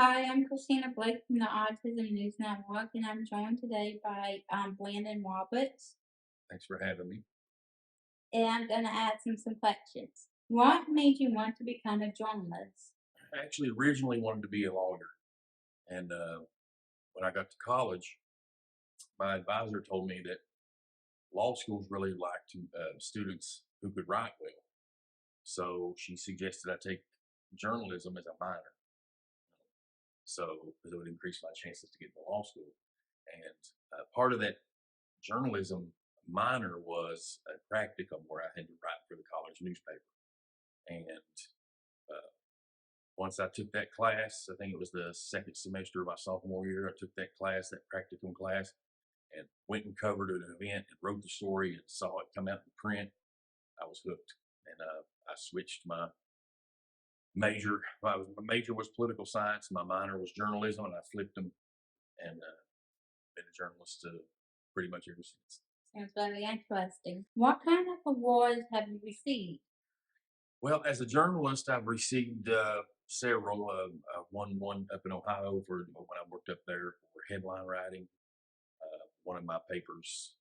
Hi, I'm Kristina Blake from the Autism News Network, and I'm joined today by Brandon Roberts. Thanks for having me. And I'm going to ask him some questions. What made you want to become a journalist? I actually originally wanted to be a lawyer, and when I got to college, my advisor told me that law schools really liked students who could write well. So she suggested I take journalism as a minor, so because it would increase my chances to get into law school. And part of that journalism minor was a practicum where I had to write for the college newspaper. And uh, once I took that class, I think it was the second semester of my sophomore year, I took that class, that practicum class, and went and covered an event and wrote the story and saw it come out in print. I was hooked. And I switched my major. My major was political science. My minor was journalism, and I flipped them and been a journalist pretty much ever since. Sounds very interesting. What kind of awards have you received? Well, as a journalist, I've received several. I won one up in Ohio for when I worked up there for headline writing. One of my papers,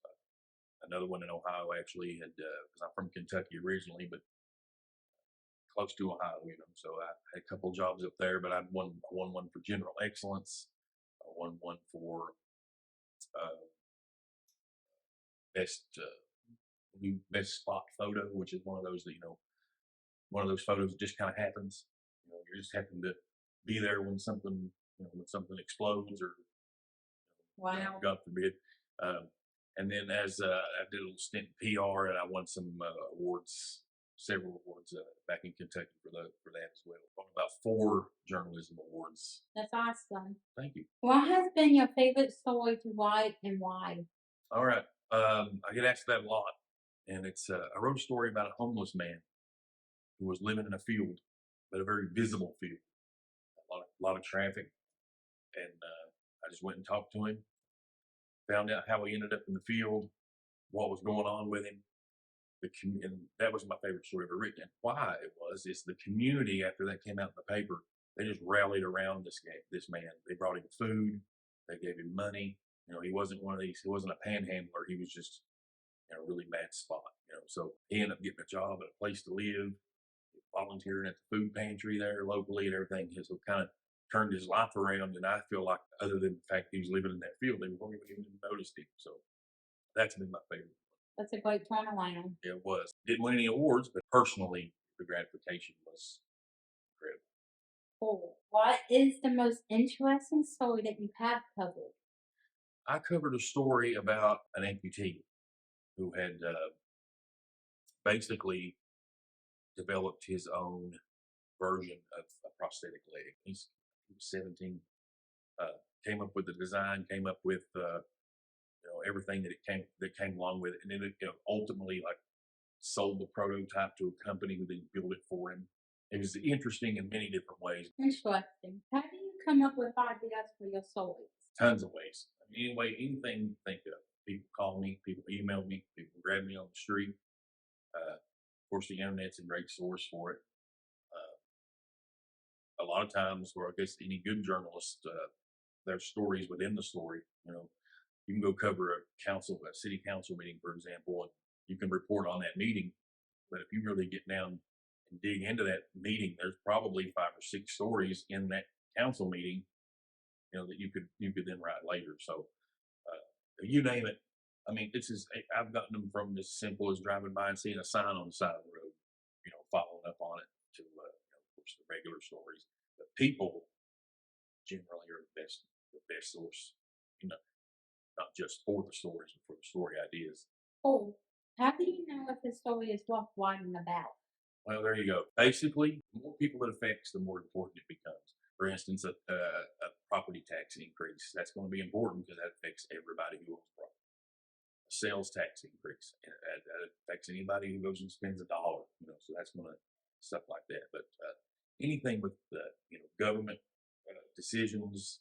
another one in Ohio actually had, because I'm from Kentucky originally, but close to Ohio, So I had a couple jobs up there, but I won one for general excellence. I won one for uh, best best spot photo, which is one of those that one of those photos that just kind of happens. You just happen to be there when something explodes or Wow. God forbid. Um, and then as I did a little stint in PR, and I won some awards, several awards back in Kentucky for that as well. Won about 4 journalism awards. That's awesome. Thank you. What has been your favorite story to write and why? All right, I get asked that a lot, and it's I wrote a story about a homeless man who was living in a field, but a very visible field, a lot of traffic, and I just went and talked to him, found out how he ended up in the field, what was going on with him. And that was my favorite story ever written. And why it was is the community after that came out in the paper, they just rallied around this man. They brought him food, they gave him money. He wasn't one of these. He wasn't a panhandler. He was just in a really bad spot. So he ended up getting a job at a place to live, volunteering at the food pantry there locally and everything. So kind of turned his life around. And I feel like, other than the fact he was living in that field, they weren't even noticed him. So that's been my favorite. That's a great turnaround. It was. Didn't win any awards, but personally, the gratification was incredible. Cool. What is the most interesting story that you have covered? I covered a story about an amputee who had basically developed his own version of a prosthetic leg. He was 17. Came up with the design, came up with everything that came along with it, and then ultimately like sold the prototype to a company who then built it for him. It was interesting in many different ways. Interesting. How do you come up with ideas for your stories? Tons of ways. Anyway, anything you think of. People call me, people email me, people grab me on the street. Of course, the internet's a great source for it. A lot of times, where I guess any good journalist, there's stories within the story. You can go cover a city council meeting, for example, and you can report on that meeting. But if you really get down and dig into that meeting, there's probably 5 or 6 stories in that council meeting, that you could then write later. So you name it. I've gotten them from as simple as driving by and seeing a sign on the side of the road, following up on it, to of course the regular stories. But people generally are the best source, not just for the stories, but for the story ideas. Oh, how do you know if the story is worth writing about? Well, there you go. Basically, the more people it affects, the more important it becomes. For instance, a property tax increase, that's going to be important because that affects everybody who owns property. A sales tax increase, that affects anybody who goes and spends $1. So that's going to stuff like that. But anything with government decisions,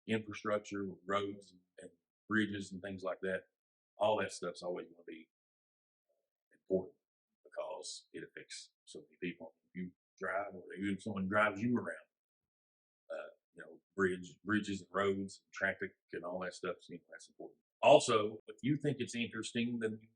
infrastructure, roads and bridges and things like that, all that stuff's always going to be important because it affects so many people. If you drive, or if someone drives you around, bridges and roads, and traffic, and all that stuff. So, that's important. Also, if you think it's interesting, then you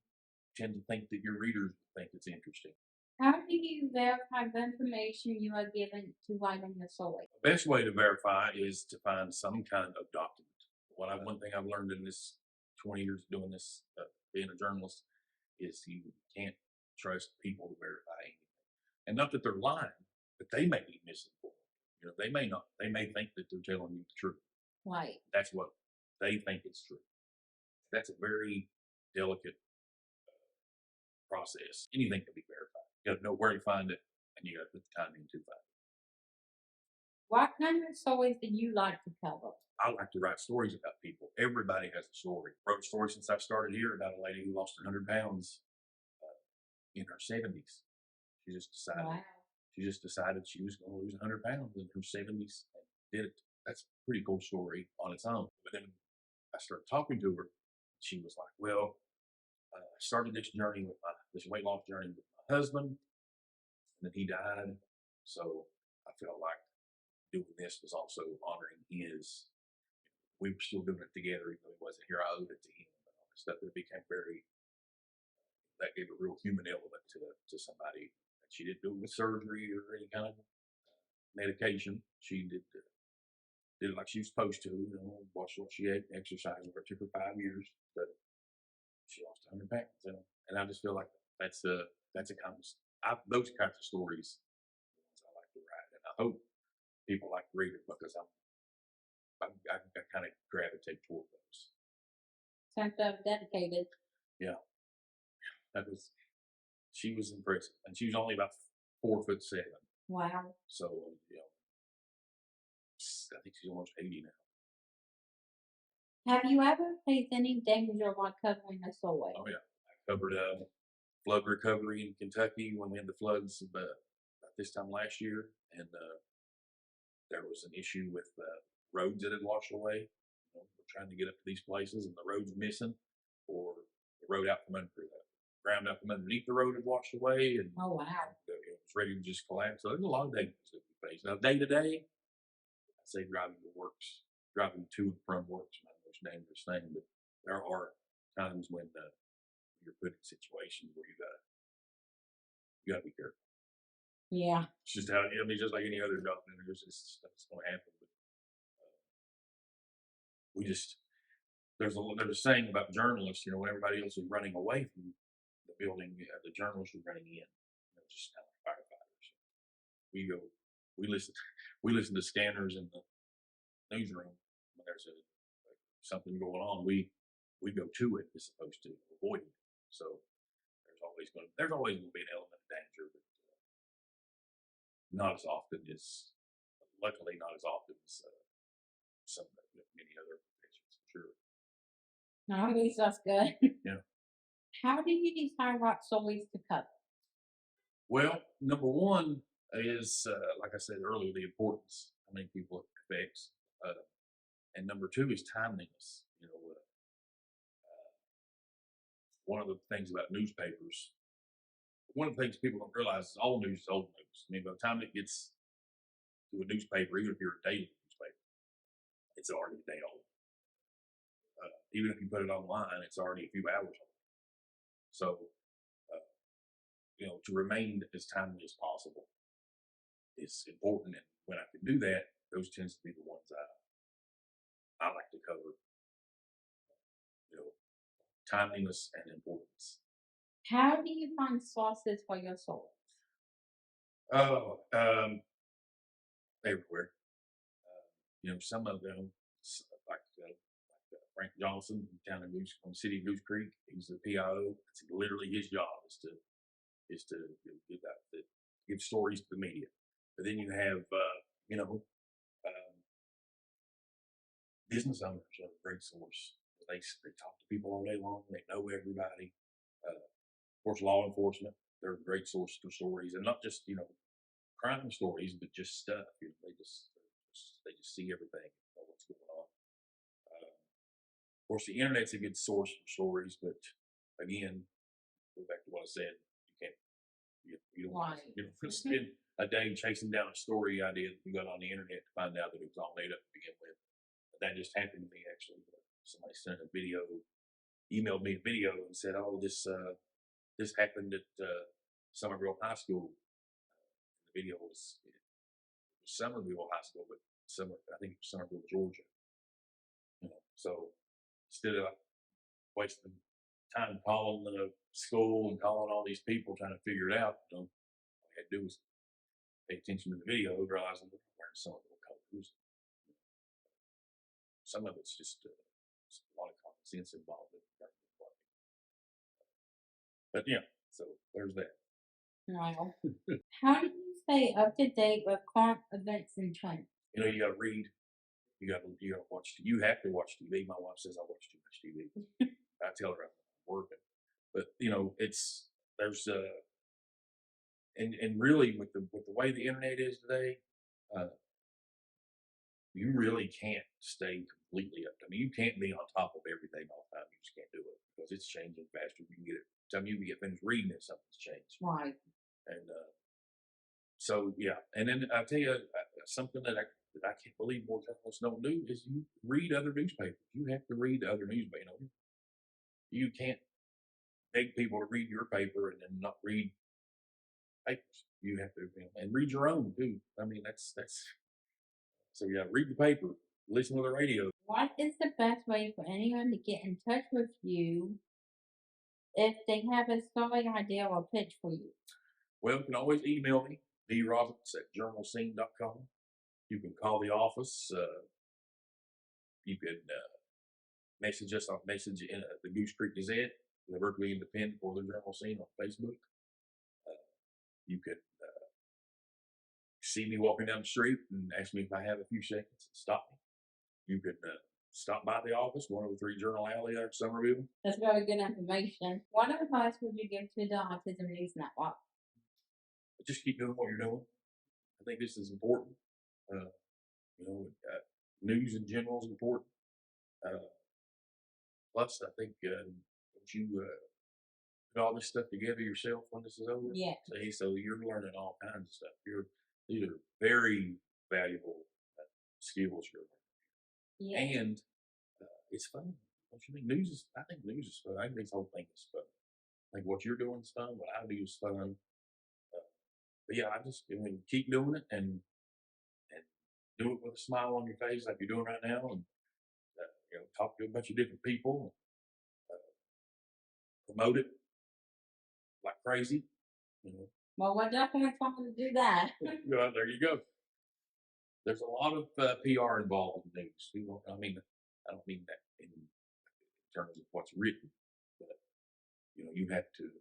tend to think that your readers think it's interesting. How do you verify the information you are given to write in the story? The best way to verify is to find some kind of document. One thing I've learned in this 20 years of doing this, being a journalist, is you can't trust people to verify anything. And not that they're lying, but they may be misinformed. They may not. They may think that they're telling you the truth. Right. That's what they think is true. That's a very delicate process. Anything can be verified. You got to know where to find it, and you got to put the time in to find it. What kind of stories do you like to cover? I like to write stories about people. Everybody has a story. Wrote a story since I started here about a lady who lost 100 pounds in her 70s. She just decided. Wow. She just decided she was going to lose 100 pounds in her 70s and did it. That's a pretty cool story on its own. But then I started talking to her. She was like, "Well, I started this journey this weight loss journey with my husband, and then he died. So I felt like doing this was also honoring his. We were still doing it together, even though he wasn't here. I owed it to him and all this stuff. It became that gave a real human element to somebody. And she didn't do it with surgery or any kind of medication. She did it like she was supposed to. Watched what she ate, exercised. It took her 5 years, but she lost 100 pounds. And I just feel like that's a kind of those kinds of stories I like to write, and I hope people like to read it because I kind of gravitate toward those. Sounds dedicated. Yeah, she was impressive, and she was only about 4'7". Wow. So I think she's almost 80 now. Have you ever faced any danger while covering a story? Oh yeah, I covered flood recovery in Kentucky when we had the floods about this time last year, and there was an issue with roads that had washed away. We're trying to get up to these places, and the road's missing, or the road out from under the ground out from underneath the road had washed away, and Oh, wow. it was ready to just collapse. So there's a lot of dangers that we face. Now, day to day, I'd say driving to and from work is not the most dangerous thing, but there are times when you're put in situations where you gotta be careful. Yeah. It's just how just like any other job, there's just stuff's going to happen. But there's a saying about journalists. When everybody else is running away from the building, the journalists are running in. Just kind of firefighters. We listen to scanners in the newsroom when there's something going on. We go to it as opposed to avoiding it. So there's always going to be an element of danger, but not as often as, luckily, not as often as many other professions, for sure. No, at least that's good. Yeah. How do you decide what stories to cover? Well, number one is, like I said earlier, the importance, how many people it affects. And number two is timeliness. One of the things about newspapers, one of the things people don't realize is all news is old news. I mean, by the time it gets to a newspaper, even if you're a daily newspaper, it's already a day old. Even if you put it online, it's already a few hours old. So, to remain as timely as possible is important. And when I can do that, those tends to be the ones I like to cover. Timeliness and importance. How do you find sources for your stories? Oh, everywhere. Some of them, like Frank Johnson, down in the city of Goose Creek, he's the PIO. It's literally his job is to give stories to the media. But then you have business owners are a great source. They talk to people all day long. They know everybody. Of course, law enforcement, they're a great source for stories, and not just crime stories, but just stuff. They just see everything, know what's going on. Of course, the internet's a good source for stories, but again, go back to what I said. You can't. You don't want to spend a day chasing down a story idea that you got on the internet to find out that it was all made up to begin with. But that just happened to me actually. Somebody sent a video, emailed me a video and said, "Oh, this happened at Summerville High School." The video was Summerville High School, but I think it was Summerville, Georgia. So instead of wasting time calling the school and calling all these people trying to figure it out, all you had to do was pay attention to the video, realizing that wearing Summerville colors. Some of it's just a lot of common sense involved in it. But yeah, so there's that. Wow. How do you stay up to date with current events and trends? You know, you got to read. You got to watch. You have to watch TV. My wife says I watch too much TV. I tell her I'm working, but there's and really with the way the internet is today, you really can't stay completely up. I mean, you can't be on top of everything all the time. You just can't do it because it's changing faster. You can get it. Time you can get finished reading it, something's changed. Right. And so yeah, and then I tell you something that I can't believe more journalists don't do is you read other newspapers. You have to read other newspapers. You can't beg people to read your paper and then not read papers. You have to and read your own too. I mean that's so yeah. Read the paper, listen to the radio. What is the best way for anyone to get in touch with you if they have a story idea or pitch for you? Well, you can always email me, broberts@journalscene.com. You can call the office. You can message us on the Goose Creek Gazette, the Berkeley Independent, or the Journal Scene on Facebook. You can see me walking down the street and ask me if I have a few seconds and stop me. You can stop by the office, 103 Journal Alley there in Summerville. That's very good information. What advice would you give to the Autism News Network? Just keep doing what you're doing. I think this is important. News in general is important. Plus, I think once you put all this stuff together yourself when this is over, Yeah. So you're learning all kinds of stuff. These are very valuable skills you're learning. Yeah. And it's fun. Don't you think I think news is fun. I think this whole thing is fun. I think what you're doing is fun. What I do is fun. But yeah, keep doing it and do it with a smile on your face like you're doing right now, and talk to a bunch of different people, promote it like crazy. Well, we're definitely trying to do that. Well, there you go. There's a lot of PR involved in news. I don't mean that in terms of what's written, but you have to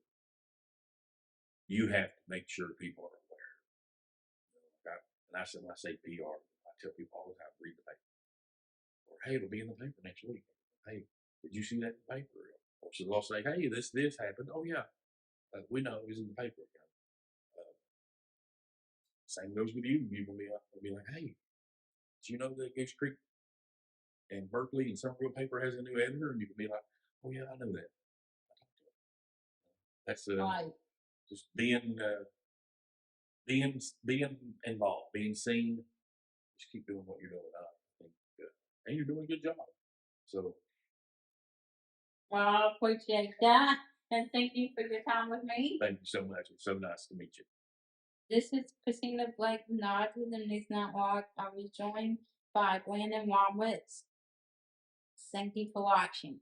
make sure people are aware. When I say PR, I tell people all the time, read the paper. Or hey, it'll be in the paper next week. Hey, did you see that in the paper? Or so they'll say, hey, this happened. Oh yeah, we know it was in the paper. Same goes with you. You can be like, hey, did you know that Goose Creek and Berkeley and Summerville paper has a new editor? And you can be like, oh yeah, I know that. That's Right. just being involved, being seen. Just keep doing what you're doing. I think, and you're doing a good job. So, Well, I appreciate that. And thank you for your time with me. thank you so much. It's so nice to meet you. This is Kristina Blake from the Autism News Network. I was joined by Brandon Roberts. Thank you for watching.